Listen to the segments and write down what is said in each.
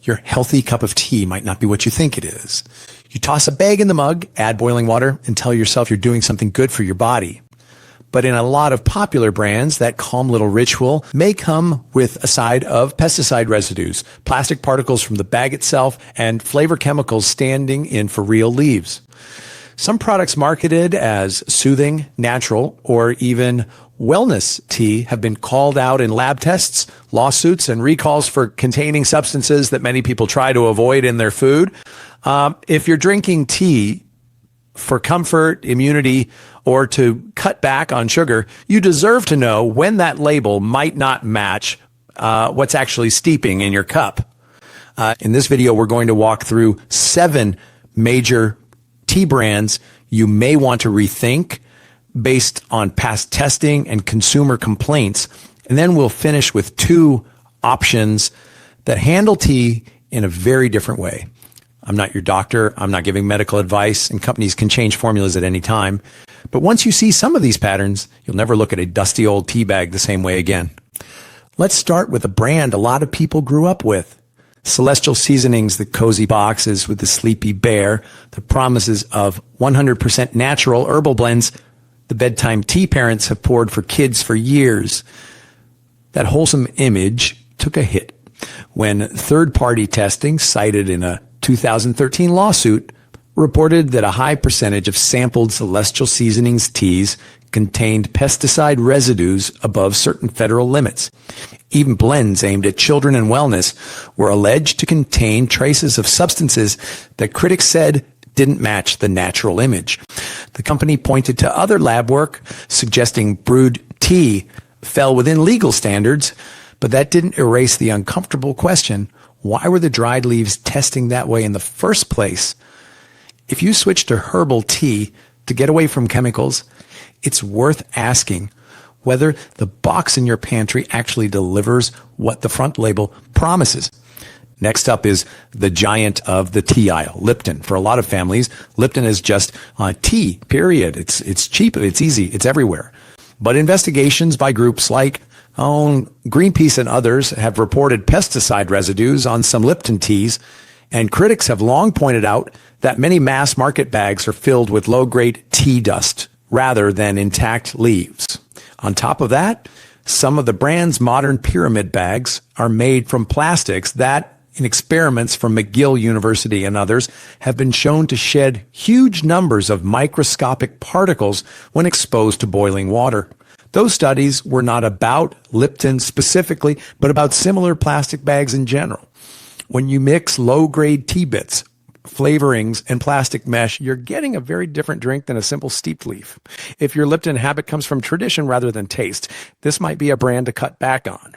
Your healthy cup of tea might not be what you think it is. You toss a bag in the mug, add boiling water, and tell yourself you're doing something good for your body. But in a lot of popular brands, that calm little ritual may come with a side of pesticide residues, plastic particles from the bag itself, and flavor chemicals standing in for real leaves. Some products marketed as soothing, natural, or even wellness tea have been called out in lab tests, lawsuits, and recalls for containing substances that many people try to avoid in their food. If you're drinking tea for comfort, immunity, or to cut back on sugar, you deserve to know when that label might not match what's actually steeping in your cup. In this video, we're going to walk through 7 major tea brands you may want to rethink based on past testing and consumer complaints. And then we'll finish with 2 options that handle tea in a very different way. I'm not your doctor. I'm not giving medical advice, and companies can change formulas at any time. But once you see some of these patterns, you'll never look at a dusty old tea bag the same way again. Let's start with a brand a lot of people grew up with. Celestial Seasonings, the cozy boxes with the sleepy bear, the promises of 100% natural herbal blends the bedtime tea parents have poured for kids for years. That wholesome image took a hit when third-party testing cited in a 2013 lawsuit reported that a high percentage of sampled Celestial Seasonings teas contained pesticide residues above certain federal limits. Even blends aimed at children and wellness were alleged to contain traces of substances that critics said didn't match the natural image. The company pointed to other lab work suggesting brewed tea fell within legal standards, but that didn't erase the uncomfortable question: why were the dried leaves testing that way in the first place? If you switch to herbal tea to get away from chemicals, it's worth asking whether the box in your pantry actually delivers what the front label promises. Next up is the giant of the tea aisle, Lipton. For a lot of families, Lipton is just tea, period. It's cheap, it's easy, it's everywhere. But investigations by groups like Greenpeace and others have reported pesticide residues on some Lipton teas, and critics have long pointed out that many mass market bags are filled with low-grade tea dust rather than intact leaves. On top of that, some of the brand's modern pyramid bags are made from plastics that, in experiments from McGill University and others, have been shown to shed huge numbers of microscopic particles when exposed to boiling water. Those studies were not about Lipton specifically, but about similar plastic bags in general. When you mix low-grade tea bits, flavorings, and plastic mesh, you're getting a very different drink than a simple steeped leaf. If your Lipton habit comes from tradition rather than taste, this might be a brand to cut back on.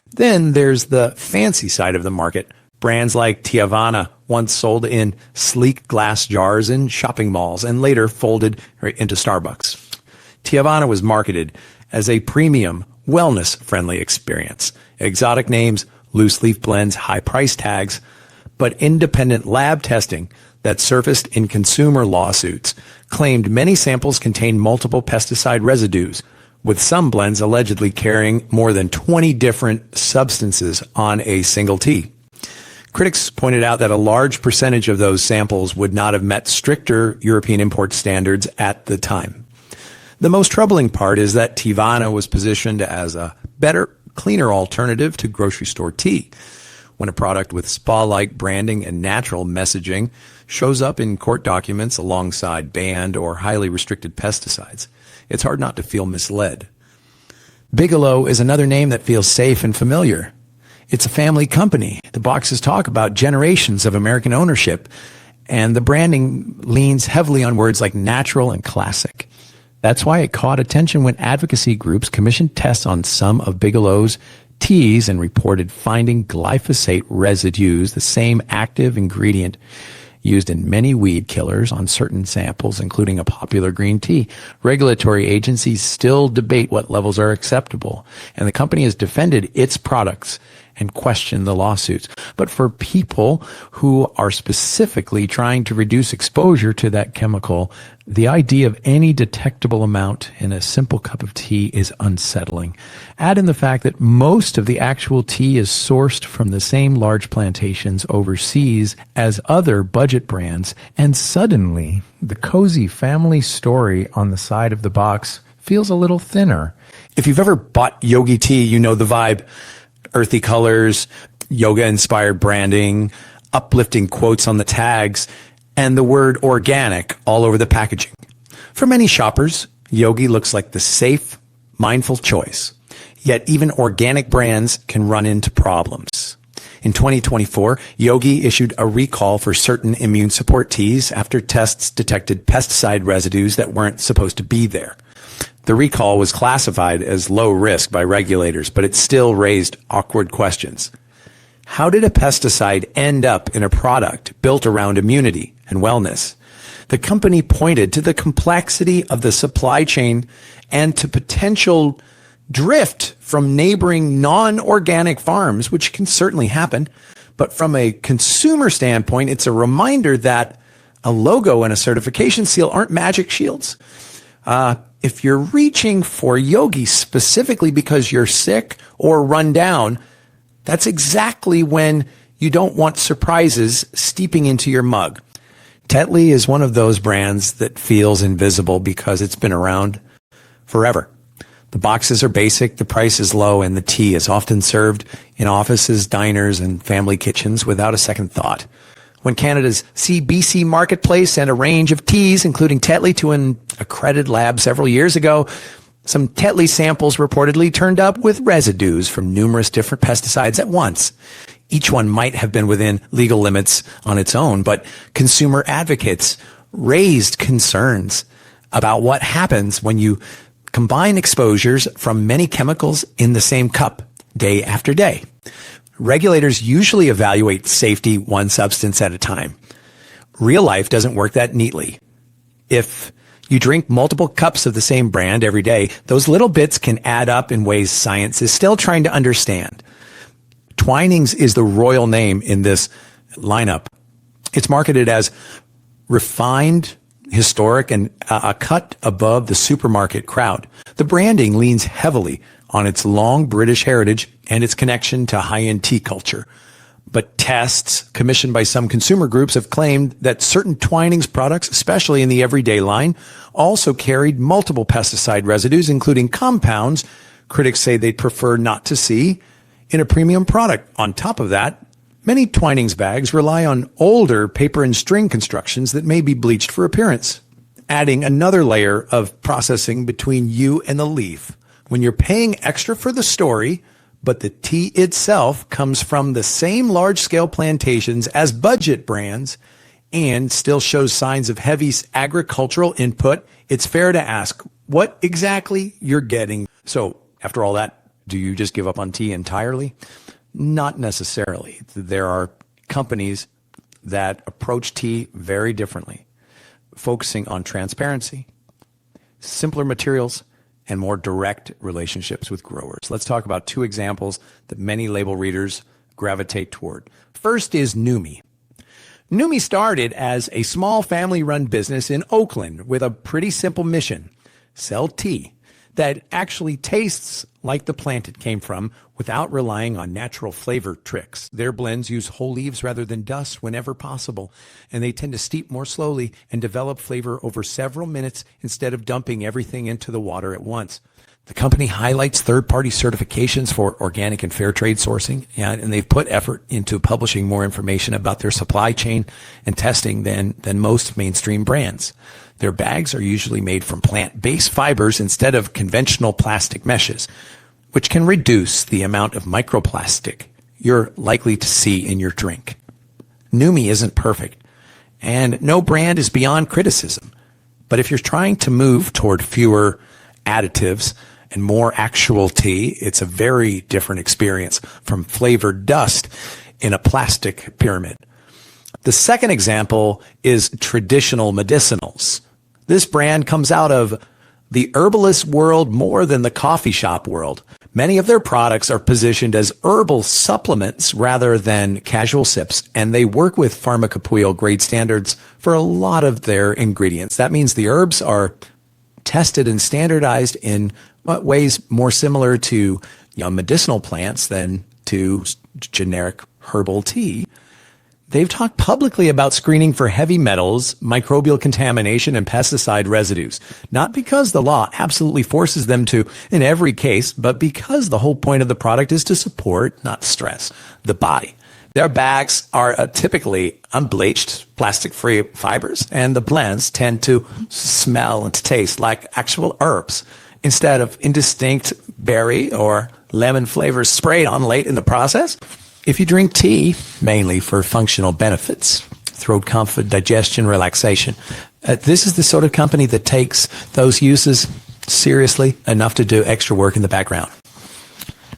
Then there's the fancy side of the market. Brands like Teavana, once sold in sleek glass jars in shopping malls and later folded into Starbucks. Teavana was marketed as a premium, wellness-friendly experience. Exotic names, loose leaf blends, high price tags, but independent lab testing that surfaced in consumer lawsuits claimed many samples contained multiple pesticide residues, with some blends allegedly carrying more than 20 different substances on a single tea. Critics pointed out that a large percentage of those samples would not have met stricter European import standards at the time. The most troubling part is that Teavana was positioned as a better, cleaner alternative to grocery store tea. When a product with spa-like branding and natural messaging shows up in court documents alongside banned or highly restricted pesticides, it's hard not to feel misled. Bigelow is another name that feels safe and familiar. It's a family company. The boxes talk about generations of American ownership, and the branding leans heavily on words like natural and classic. That's why it caught attention when advocacy groups commissioned tests on some of Bigelow's teas and reported finding glyphosate residues, the same active ingredient used in many weed killers, on certain samples, including a popular green tea. Regulatory agencies still debate what levels are acceptable, and the company has defended its products and question the lawsuits. But for people who are specifically trying to reduce exposure to that chemical, the idea of any detectable amount in a simple cup of tea is unsettling. Add in the fact that most of the actual tea is sourced from the same large plantations overseas as other budget brands, and suddenly the cozy family story on the side of the box feels a little thinner. If you've ever bought yogi tea, you know the vibe. Earthy colors, yoga-inspired branding, uplifting quotes on the tags, and the word organic all over the packaging. For many shoppers, yogi looks like the safe, mindful choice. Yet even organic brands can run into problems. In 2024, Yogi issued a recall for certain immune support teas after tests detected pesticide residues that weren't supposed to be there. The recall was classified as low risk by regulators, but it still raised awkward questions. How did a pesticide end up in a product built around immunity and wellness? The company pointed to the complexity of the supply chain and to potential drift from neighboring non-organic farms, which can certainly happen. But from a consumer standpoint, it's a reminder that a logo and a certification seal aren't magic shields. If you're reaching for yogi specifically because you're sick or run down, that's exactly when you don't want surprises steeping into your mug. Tetley is one of those brands that feels invisible because it's been around forever. The boxes are basic, the price is low, and the tea is often served in offices, diners, and family kitchens without a second thought. When Canada's CBC Marketplace sent a range of teas, including Tetley, to an accredited lab several years ago, some Tetley samples reportedly turned up with residues from numerous different pesticides at once. Each one might have been within legal limits on its own, but consumer advocates raised concerns about what happens when you combine exposures from many chemicals in the same cup day after day. Regulators usually evaluate safety one substance at a time. Real life doesn't work that neatly. If you drink multiple cups of the same brand every day, those little bits can add up in ways science is still trying to understand. Twinings is the royal name in this lineup. It's marketed as refined, historic, and a cut above the supermarket crowd. The branding leans heavily on its long British heritage and its connection to high-end tea culture. But tests commissioned by some consumer groups have claimed that certain Twinings products, especially in the everyday line, also carried multiple pesticide residues, including compounds critics say they'd prefer not to see in a premium product. On top of that, many Twinings bags rely on older paper and string constructions that may be bleached for appearance, adding another layer of processing between you and the leaf. When you're paying extra for the story, but the tea itself comes from the same large-scale plantations as budget brands and still shows signs of heavy agricultural input, it's fair to ask what exactly you're getting. So after all that, do you just give up on tea entirely? Not necessarily. There are companies that approach tea very differently, focusing on transparency, simpler materials, and more direct relationships with growers. Let's talk about two examples that many label readers gravitate toward. First is Numi. Numi started as a small family-run business in Oakland with a pretty simple mission: sell tea that actually tastes like the plant it came from without relying on natural flavor tricks. Their blends use whole leaves rather than dust whenever possible, and they tend to steep more slowly and develop flavor over several minutes instead of dumping everything into the water at once. The company highlights third-party certifications for organic and fair trade sourcing, and they've put effort into publishing more information about their supply chain and testing than most mainstream brands. Their bags are usually made from plant-based fibers instead of conventional plastic meshes, which can reduce the amount of microplastic you're likely to see in your drink. Numi isn't perfect, and no brand is beyond criticism. But if you're trying to move toward fewer additives and more actual tea, it's a very different experience from flavored dust in a plastic pyramid. The second example is traditional medicinals. This brand comes out of the herbalist world more than the coffee shop world. Many of their products are positioned as herbal supplements rather than casual sips, and they work with pharmacopoeia grade standards for a lot of their ingredients. That means the herbs are tested and standardized in ways more similar to medicinal plants than to generic herbal tea. They've talked publicly about screening for heavy metals, microbial contamination, and pesticide residues. Not because the law absolutely forces them to in every case, but because the whole point of the product is to support, not stress, the body. Their bags are typically unbleached, plastic-free fibers, and the blends tend to smell and taste like actual herbs instead of indistinct berry or lemon flavors sprayed on late in the process. If you drink tea, mainly for functional benefits, throat comfort, digestion, relaxation, this is the sort of company that takes those uses seriously enough to do extra work in the background.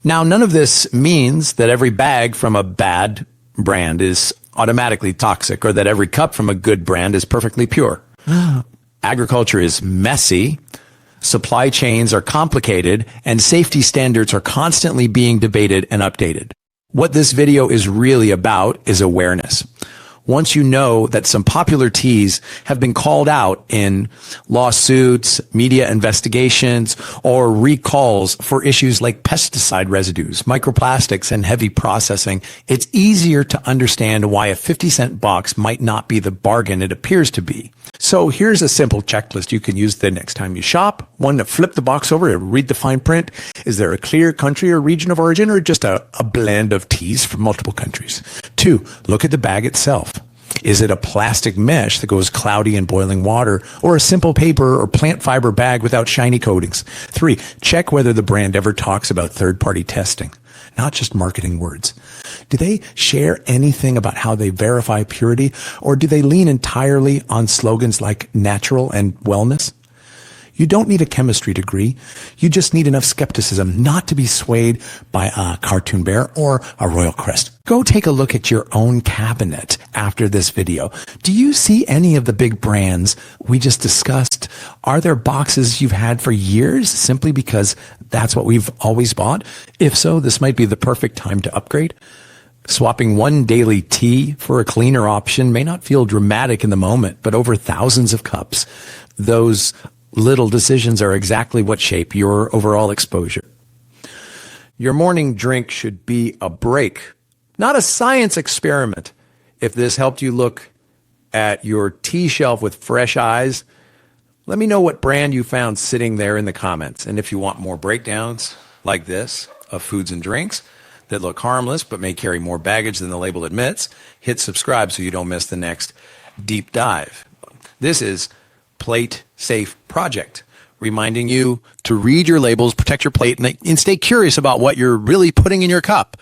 Now, none of this means that every bag from a bad brand is automatically toxic or that every cup from a good brand is perfectly pure. Agriculture is messy. Supply chains are complicated, and safety standards are constantly being debated and updated. What this video is really about is awareness. Once you know that some popular teas have been called out in lawsuits, media investigations, or recalls for issues like pesticide residues, microplastics, and heavy processing, it's easier to understand why a 50-cent box might not be the bargain it appears to be. So here's a simple checklist you can use the next time you shop. One, to flip the box over and read the fine print. Is there a clear country or region of origin, or just a blend of teas from multiple countries? 2, look at the bag itself. Is it a plastic mesh that goes cloudy in boiling water, or a simple paper or plant fiber bag without shiny coatings? 3, check whether the brand ever talks about third-party testing, not just marketing words. Do they share anything about how they verify purity, or do they lean entirely on slogans like natural and wellness? You don't need a chemistry degree. You just need enough skepticism not to be swayed by a cartoon bear or a royal crest. Go take a look at your own cabinet after this video. Do you see any of the big brands we just discussed? Are there boxes you've had for years simply because that's what we've always bought? If so, this might be the perfect time to upgrade. Swapping one daily tea for a cleaner option may not feel dramatic in the moment, but over thousands of cups, those little decisions are exactly what shape your overall exposure. Your morning drink should be a break, not a science experiment. If this helped you look at your tea shelf with fresh eyes, let me know what brand you found sitting there in the comments. And if you want more breakdowns like this of foods and drinks that look harmless but may carry more baggage than the label admits, hit subscribe so you don't miss the next deep dive. This is Plate Safe Project, reminding you to read your labels, protect your plate, and stay curious about what you're really putting in your cup.